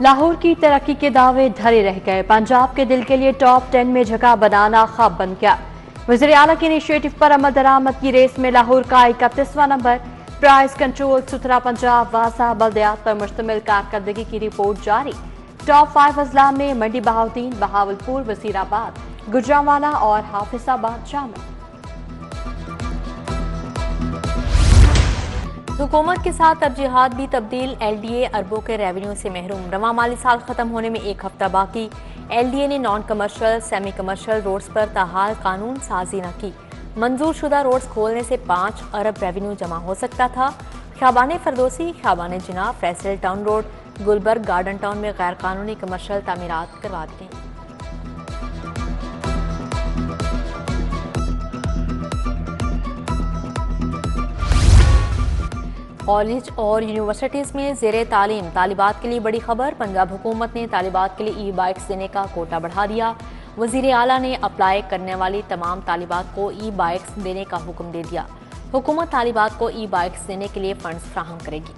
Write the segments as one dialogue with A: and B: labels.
A: लाहौर की तरक्की के दावे धरे रह गए। पंजाब के दिल के लिए टॉप 10 में जगह बनाना ख्वाब बन गया। वज़ीर आला के इनिशिएटिव पर अमल दरामद की रेस में लाहौर का 31वां नंबर। प्राइस कंट्रोल, सुथरा पंजाब, वासा बल्दियात पर मुश्तमिल कारकर्दगी की रिपोर्ट जारी। टॉप 5 अजला में मंडी बहाउद्दीन, बहावलपुर, वजीराबाद, गुजरांवाला और हाफिजाबाद शामिल।
B: हुकूमत के साथ तरजीहात भी तब्दील। LDA अरबों के रेवेन्यू से महरूम। रवां माली साल खत्म होने में एक हफ्ता बाकी। LDA ने non commercial, semi commercial roads पर ताहाल कानून साजी न की। मंजूर शुदा रोड्स खोलने से 5 अरब रेवेन्यू जमा हो सकता था। Khayaban Firdausi, Khayaban Jinnah, Faisal town road, Gulberg garden town में गैर कानूनी कमर्शियल तामीरात करवा दी गई। कॉलेज और यूनिवर्सिटीज़ में ज़ेरे तालीम तालिबात के लिए बड़ी खबर। पंजाब हुकूमत ने तालिबात के लिए ई-बाइक्स देने का कोटा बढ़ा दिया। वज़ीर आला ने अप्लाई करने वाली तमाम तालिबात को ई-बाइक्स देने का हुक्म दे दिया। हुकूमत तालिबात को ई-बाइक्स देने के लिए फंड्स फ्राहम करेगी।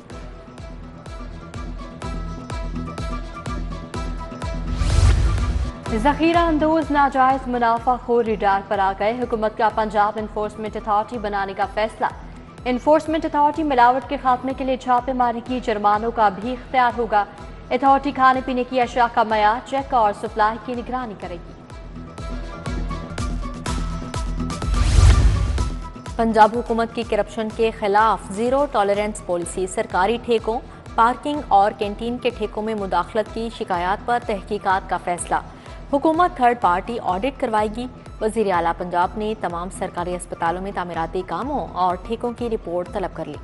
A: जखीरा अंदोज नाजायज मुनाफा खोर रिडार पर आ गए। हुकूमत का पंजाब इन्फोर्समेंट अथॉरिटी बनाने का फैसला। इन्फोर्समेंट अथॉरिटी मिलावट के खात्मे के लिए छापेमारी की, जुर्मानों का भी इख्तियार होगा। अथॉरिटी खाने पीने की अशिया का मयार चेक और सप्लाई की निगरानी करेगी।
B: पंजाब हुकूमत की करप्शन के खिलाफ जीरो टॉलरेंस पॉलिसी। सरकारी ठेकों, पार्किंग और कैंटीन के ठेकों में मुदाखलत की शिकायत पर तहकीकात का फैसला। हुकूमत थर्ड पार्टी ऑडिट करवाएगी। वज़ीर आला पंजाब ने तमाम सरकारी अस्पतालों में तामीराती कामों और ठेकों की रिपोर्ट तलब कर ली।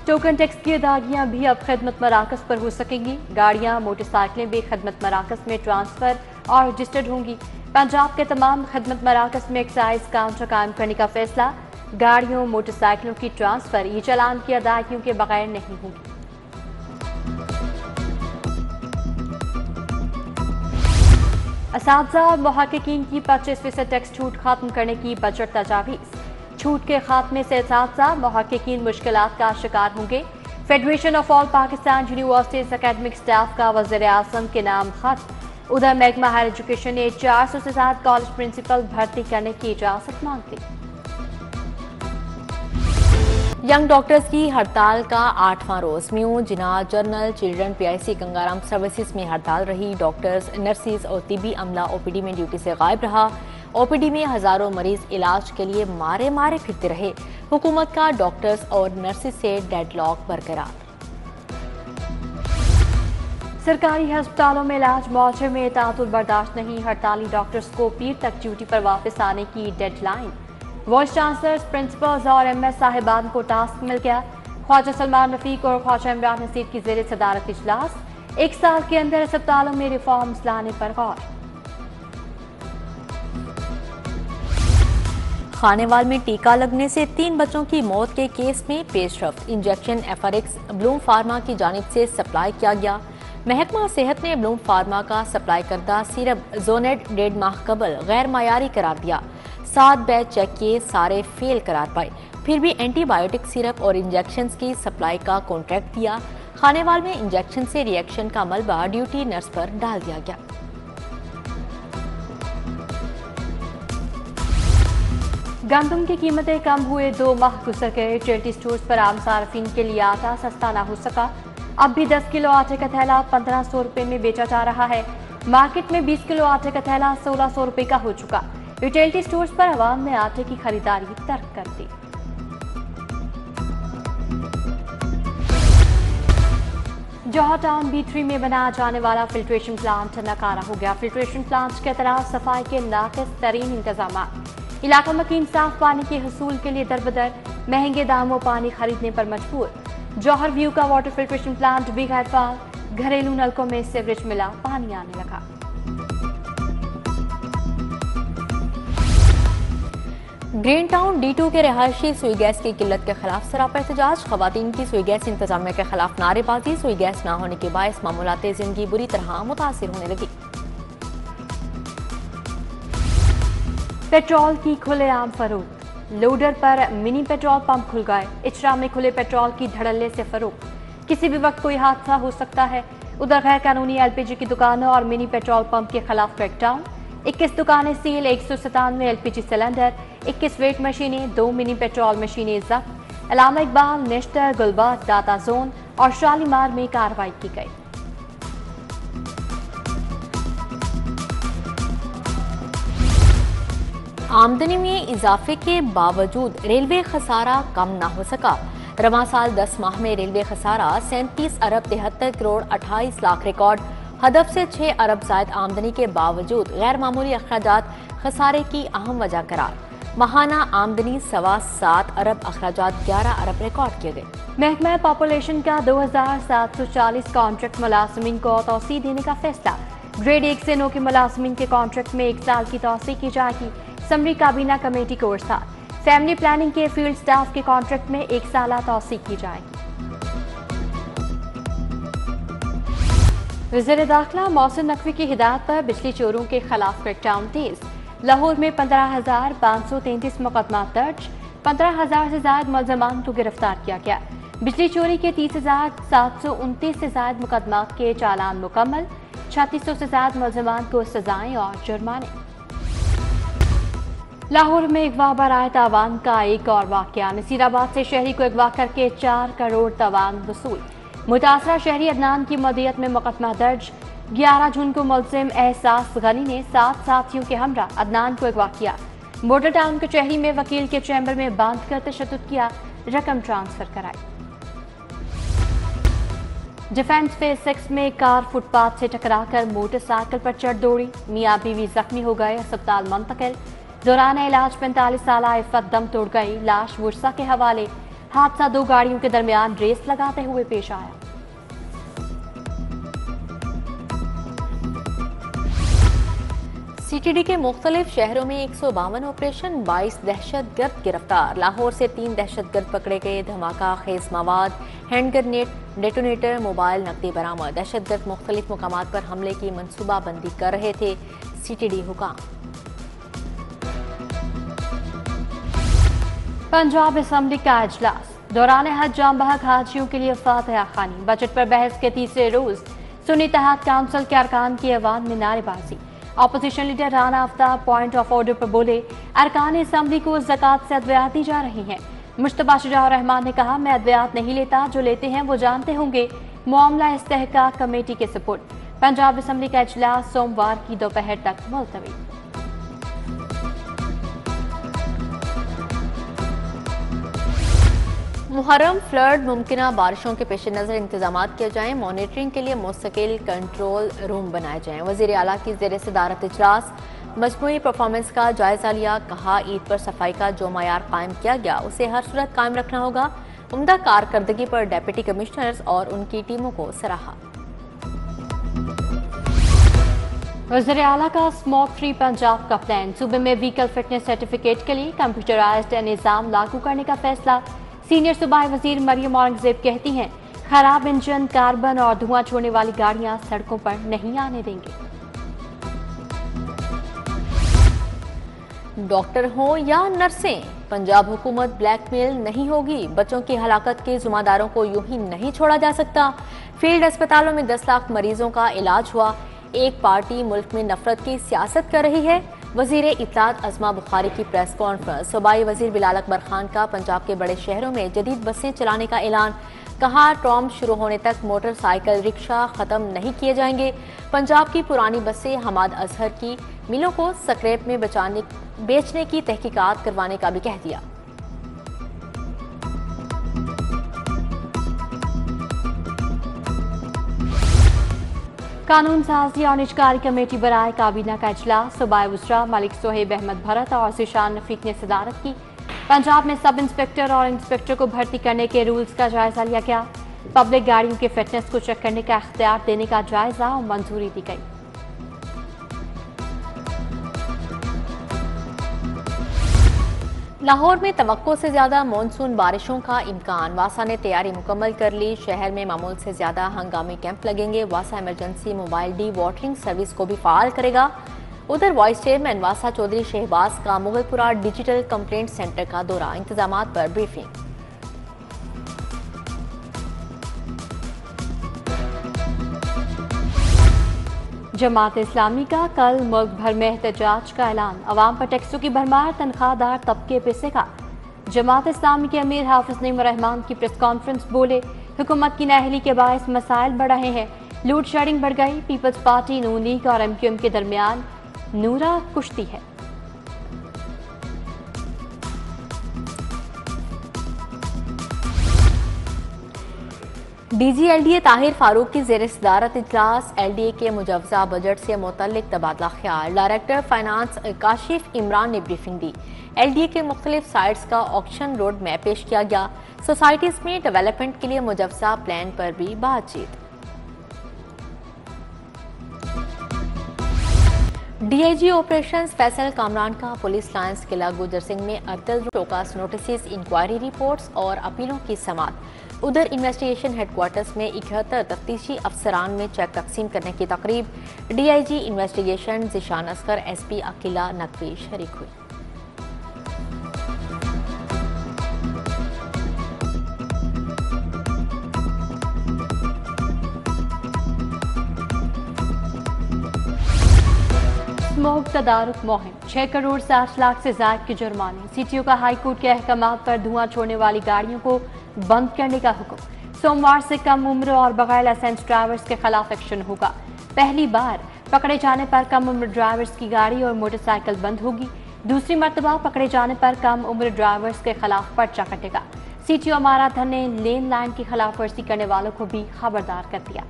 A: टोकन टैक्स की अदायगियां भी अब खिदमत मराकज पर हो सकेंगी। गाड़ियां, मोटरसाइकिलें भी खिदमत मराकज में ट्रांसफर और रजिस्टर्ड होंगी। पंजाब के तमाम खिदमत मराकज में एक्साइज काउंटर कायम करने का फैसला। गाड़ियों, मोटरसाइकिलों की ट्रांसफर ई चालान की अदायगियों के बगैर नहीं होगी। असातिज़ा और मुहक्किकीन की 25% टैक्स छूट खत्म करने की बजट तजावीज़। छूट के खात्मे से असातिज़ा, मुहक्किकीन मुश्किलात का शिकार होंगे। Federation of all Pakistan universities academic staff का वज़ीर आज़म के नाम खत। उधर महकमा हायर एजुकेशन ने 400 से ज्यादा कॉलेज प्रिंसिपल भर्ती करने की इजाजत मांग ली।
B: यंग डॉक्टर्स की हड़ताल का 8वां रोज। म्यू, Jinnah, general, children, PIC Gangaram services में हड़ताल रही। डॉक्टर्स, नर्सिस और तिबी अमला OPD में ड्यूटी से गायब रहा। OPD में हजारों मरीज इलाज के लिए मारे मारे फिरते रहे। हुकूमत का डॉक्टर्स और नर्सिस से डेडलॉक बरकरार।
A: सरकारी अस्पतालों में इलाज मौजे में तातुल बर्दाश्त नहीं। हड़ताली डॉक्टर्स को पीर तक ड्यूटी पर वापस आने की डेडलाइन। वाइस चांसलर्स, प्रिंसिपल्स और MS साहिबान को टास्क मिल गया। ख्वाजा सलमान रफीक और ख्वाजा इमरान हसीब की ज़ेर सदारत इजलास। 1 साल के अंदर अस्पतालों में रिफॉर्म्स लाने पर गौर।
B: खानेवाल में टीका लगने से 3 बच्चों की मौत के केस में पेशरफ्त। इंजेक्शन FRX ब्लूम फार्मा की जानिब से सप्लाई किया गया। महकमा सेहत ने ब्लूम फार्मा का सप्लाई करदा सिरप जोनेट 1.5 माह कबल गैर मायारी करार दिया। 7 बैच चेक किए, सारे फेल करार पाए। फिर भी एंटीबायोटिक सिरप और इंजेक्शन की सप्लाई का कॉन्ट्रैक्ट दिया। खानेवाल में इंजेक्शन से रिएक्शन का मलबा ड्यूटी नर्स पर डाल दिया गया।
A: गंदम की कीमतें कम हुए 2 माह गुजर गए। चैरिटी स्टोर्स पर आम सार्फिन के लिए आटा सस्ता ना हो सका। अब भी 10 किलो आटे का थैला 1500 रुपए में बेचा जा रहा है। मार्केट में 20 किलो आटे का थैला 1600 रुपए का हो चुका। रिटेल स्टोर्स पर आवाम ने आटे की खरीदारी तर्क कर दी। जौहर टाउन B3 में बनाया जाने वाला फिल्ट्रेशन प्लांट नकारा हो गया। फिल्ट्रेशन प्लांट के तरफ सफाई के नाक़िस तरीन इंतजाम। इलाका मकीन साफ पानी के हसूल के लिए दरबदर, महंगे दामों पानी खरीदने पर मजबूर। जौहर व्यू का वाटर फिल्ट्रेशन प्लांट भी गैर फाल। घरेलू नलकों में सीवरेज मिला, पानी आने लगा।
B: ग्रीन टाउन D2 के रहायशी सुई गैस की किल्लत के खिलाफ सरापा एहतजाज। खवातीन की सुई गैस इंतजामिया के खिलाफ नारेबाजी। सुई गैस ना होने के बायस मामूलाते जिंदगी बुरी तरह मुतासिर होने लगी।
A: पेट्रोल की खुलेआम फरोख्त। लोडर पर मिनी पेट्रोल पंप खुल गए। इचरा में खुले पेट्रोल की धड़ल्ले से फरोख्त, किसी भी वक्त कोई हादसा हो सकता है। उधर गैर कानूनी एलपीजी की दुकानों और मिनी पेट्रोल पंप के खिलाफ क्रैकडाउन। 21 दुकानें सील, 197 एलपीजी सिलेंडर, 21 वेट मशीनें, 2 मिनी पेट्रोल मशीनें जब्त। अलामा इकबाल, नेश्तर, गुलबर्ग, दाता जोन और शालीमार में कार्रवाई की गई।
B: आमदनी में इजाफे के बावजूद रेलवे खसारा कम न हो सका। रवां साल 10 माह में रेलवे खसारा 37 अरब 73 करोड़ 28 लाख रिकॉर्ड। हदफ से 6 अरब जायद आमदनी के बावजूद गैर मामूली अखराजात खसारे की अहम वजह करार। माहाना आमदनी 7.25 अरब, अखराजात 11 अरब रिकॉर्ड किए गए।
A: महकमा पॉपुलेशन का 2740 कॉन्ट्रैक्ट मुलाजमीन को तौसी देने का फैसला। ग्रेड 1 से 9 के मुलाजमीन के कॉन्ट्रैक्ट में 1 साल की तौसी की जाएगी। समरी काबीना कमेटी को इरसाल। फैमिली प्लानिंग के फील्ड स्टाफ के कॉन्ट्रैक्ट में 1 साल तौसी की जाएगी। वज़ीर दाखिला मोहसिन नकवी की हिदायत पर बिजली चोरों के खिलाफ क्रैकडाउन तेज। लाहौर में 15,533 मुकदमा दर्ज, 15,000 से ज्यादा मुलजमान को गिरफ्तार किया गया। बिजली चोरी के 30,729 से ज्यादा मुकदमा के चालान मुकम्मल, 3600 से ज्यादा मुलजमान को सजाएं और जुर्माने। लाहौर में अगवा बराए तावान का एक और वाकया। नसीराबाद से शहरी को अगवा करके 4 करोड़ तावान वसूल। मुतासरा शहरी अदनान की मदियत में मुकदमा दर्ज। 11 जून को मुलजिम एहसास गनी ने 7 साथियों के हमरा अदनान को अगवा किया। बॉर्डर टाउन कचहरी में वकील के चैम्बर में बांध कर तशद्दुद किया, रकम ट्रांसफर कराई। डिफेंस फेज 6 में कार फुटपाथ से टकराकर मोटरसाइकिल पर चढ़ दौड़ी। मियां बीवी जख्मी हो गए, अस्पताल मुंतकिल। दौरान इलाज 45 साल इफ़त दम तोड़ गई, लाश वर्षा के हवाले। हादसा 2 गाड़ियों के दरमियान रेस लगाते हुए पेश आया।
B: सीटीडी के मुख्तलिफ शहरों में 152 ऑपरेशन, 22 दहशतगर्द गिरफ्तार। लाहौर से 3 दहशतगर्द पकड़े गए। धमाका खेज मवाद, हैंड ग्रेनेड, डेटोनेटर, मोबाइल नकदी बरामद। दहशतगर्द मुख्तलिफ मुकामात पर हमले की मनसूबाबंदी कर रहे थे। सीटीडी हुकाम।
A: पंजाब असम्बली का इजलास। दौरान हज जाम बहक हाजियों के लिए फातिहा खानी। बजट पर बहस के तीसरे रोज सुन्नी इत्तेहाद काउंसिल के अरकान की ऐवान में नारेबाजी। Opposition leader Rana Aftab point of order पर बोले, अरकान असम्बली को ज़कात से अद्वियात दी जा रही हैं। मुश्तबा शुजाउर रहमान ने कहा, मैं अद्वियात नहीं लेता, जो लेते हैं वो जानते होंगे। मामला इस्तेहकाक कमेटी के सुपुर्द। पंजाब असम्बली का इजलास सोमवार की दोपहर तक मुलतवी।
B: मुहर्रम फ्लड मुमकिना बारिशों के पेश नज़र इंतजाम किए जाएं। मॉनिटरिंग के लिए मुस्तकिल कंट्रोल रूम बनाए जाएं। वज़ीर आला की ज़ेर सदारत इजलास। मजमूई परफॉर्मेंस का जायजा लिया। कहा, ईद पर सफाई का जो मयार कायम किया गया उसे हर सूरत कायम रखना होगा। उम्दा कारकर्दगी पर डेप्यूटी कमिश्नर्स और उनकी टीमों को सराहा।
A: वज़ीर आला का स्मोक फ्री पंजाब का प्लान। सूबे में व्हीकल फिटनेस सर्टिफिकेट के लिए कंप्यूटराइज्ड निज़ाम लागू करने का फैसला। सीनियर सूबाई वजीर मरियम औरंगजेब कहती हैं, खराब इंजन, कार्बन और धुआं छोड़ने वाली गाड़ियां सड़कों पर नहीं आने देंगे।
B: डॉक्टर हो या नर्सें, पंजाब हुकूमत ब्लैकमेल नहीं होगी। बच्चों की हलाकत के जुम्मेदारों को यूं ही नहीं छोड़ा जा सकता। फील्ड अस्पतालों में 10 लाख मरीजों का इलाज हुआ। एक पार्टी मुल्क में नफरत की सियासत कर रही है। वजीर इत्तलात अज़मा बुखारी की प्रेस कॉन्फ्रेंस। सूबाई वजीर बिलाल अकबर खान का पंजाब के बड़े शहरों में जदीद बसें चलाने का ऐलान। कहा, ट्रॉम शुरू होने तक मोटरसाइकिल रिक्शा खत्म नहीं किए जाएंगे। पंजाब की पुरानी बसें हमाद अजहर की मिलों को स्क्रैप में बेचने की तहकीकात करवाने का भी कह दिया।
A: कानून साजी और निजकारी कमेटी बराए काबीना का इजलास। सूबाई वज़रा मलिक सोहेब अहमद भरत और ज़ीशान रफीक ने सदारत की। पंजाब में सब इंस्पेक्टर और इंस्पेक्टर को भर्ती करने के रूल्स का जायजा लिया गया। पब्लिक गाड़ियों के फिटनेस को चेक करने का इख्तियार देने का जायजा और मंजूरी दी गई।
B: लाहौर में तवक्को से ज्यादा मानसून बारिशों का इम्कान। वासा ने तैयारी मुकम्मल कर ली। शहर में मामूल से ज्यादा हंगामी कैंप लगेंगे। वासा emergency mobile dewatering service को भी फाल करेगा। उधर वाइस चेयरमैन वासा चौधरी शहबाज का मुगलपुरा डिजिटल कंप्लेंट सेंटर का दौरा, इंतजामात पर ब्रीफिंग।
A: जमात इस्लामी का कल मुल्क भर में एहतजाज का ऐलान, अवाम पर टैक्सों की भरमार, तनख्वाहदार तबके पे से का। जमात इस्लामी के अमीर हाफिज नईम रहमान की प्रेस कॉन्फ्रेंस, बोले हुकूमत की नाअहली के बायस मसाइल बढ़ रहे हैं, लूट शेडिंग बढ़ गई, पीपल्स पार्टी, नून लीग और MQM के दरमियान नूरा कुश्ती है।
B: DG LDA ताहिर फारूक की ज़ेर सदारत इजलास, LDA के मुजवजा बजट से मुतल्लिक तबादला ख्याल। डायरेक्टर फाइनेंस काशिफ इमरान ने ब्रीफिंग दी। LDA के मुख्तलिफ साइट्स का ऑक्शन रोड मैप पेश किया गया। सोसाइटीज में डेवलपमेंट के लिए मुजवजा प्लान पर भी बातचीत। DIG ऑपरेशंस फैसल कामरान का पुलिस लाइन्स किला गुजर सिंह में अरतल टोकास नोटिस, इंक्वायरी रिपोर्ट्स और अपीलों की समाअत। उधर इन्वेस्टिगेशन हेडक्वार्टर्स में 71 तफ्तीशी अफसरान में चेक तकसीम करने की तकरीब। DIG investigation Zeeshan Asghar, SP Akeela Naqvi शरीक हुई।
A: स्मोक तदारुक मुहिम, 6 करोड़ 60 लाख से जायद के जुर्माने। CTO का हाईकोर्ट के अहकामात पर धुआं छोड़ने वाली गाड़ियों को बंद करने का हुक्म। सोमवार से कम उम्र और बगैर लाइसेंस ड्राइवर्स के खिलाफ एक्शन होगा। पहली बार पकड़े जाने पर कम उम्र ड्राइवर्स की गाड़ी और मोटरसाइकिल बंद होगी। दूसरी मर्तबा पकड़े जाने पर कम उम्र ड्राइवर्स के खिलाफ पर्चा कटेगा। CTO अमारा धन ने लेन लाइन की खिलाफ वर्जी करने वालों को भी खबरदार कर दिया।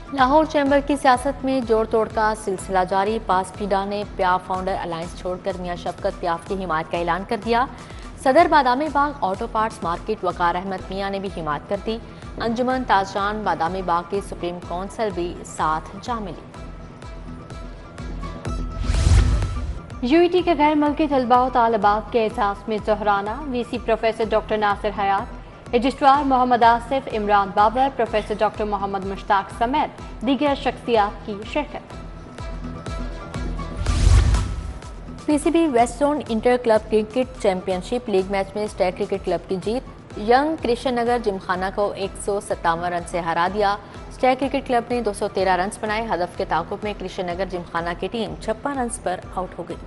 B: लाहौर चैम्बर की सियासत में जोड़ तोड़ का सिलसिला जारी। पास पीडा ने प्याफ फाउंडर अलायंस छोड़कर मियां शफकत प्याफ की हिमायत का ऐलान कर दिया। सदर Badami Bagh auto parts market वकार अहमद मियां ने भी हिमायत कर दी। अंजुमन ताजरान बादामी बाग की सुप्रीम काउंसिल भी साथ जा मिली।
A: UET के गैर मुल्की तलबा और तालिबात के एहसास में जोहराना। VC professor doctor Nasir Hayat, registrar Mohammad Asif, Imran Babar, professor doctor Mohammad Mushtaq समेत दीगर शख्सियात की शिरकत।
B: PCB west zone inter club cricket championship league match में स्टेट क्रिकेट क्लब की जीत। यंग कृष्ण नगर जिमखाना को 157 रन से हरा दिया। स्टेट क्रिकेट क्लब ने 213 रन बनाए। हदफ के ताकुब में कृष्ण नगर जिमखाना की टीम 56 रन पर आउट हो गई।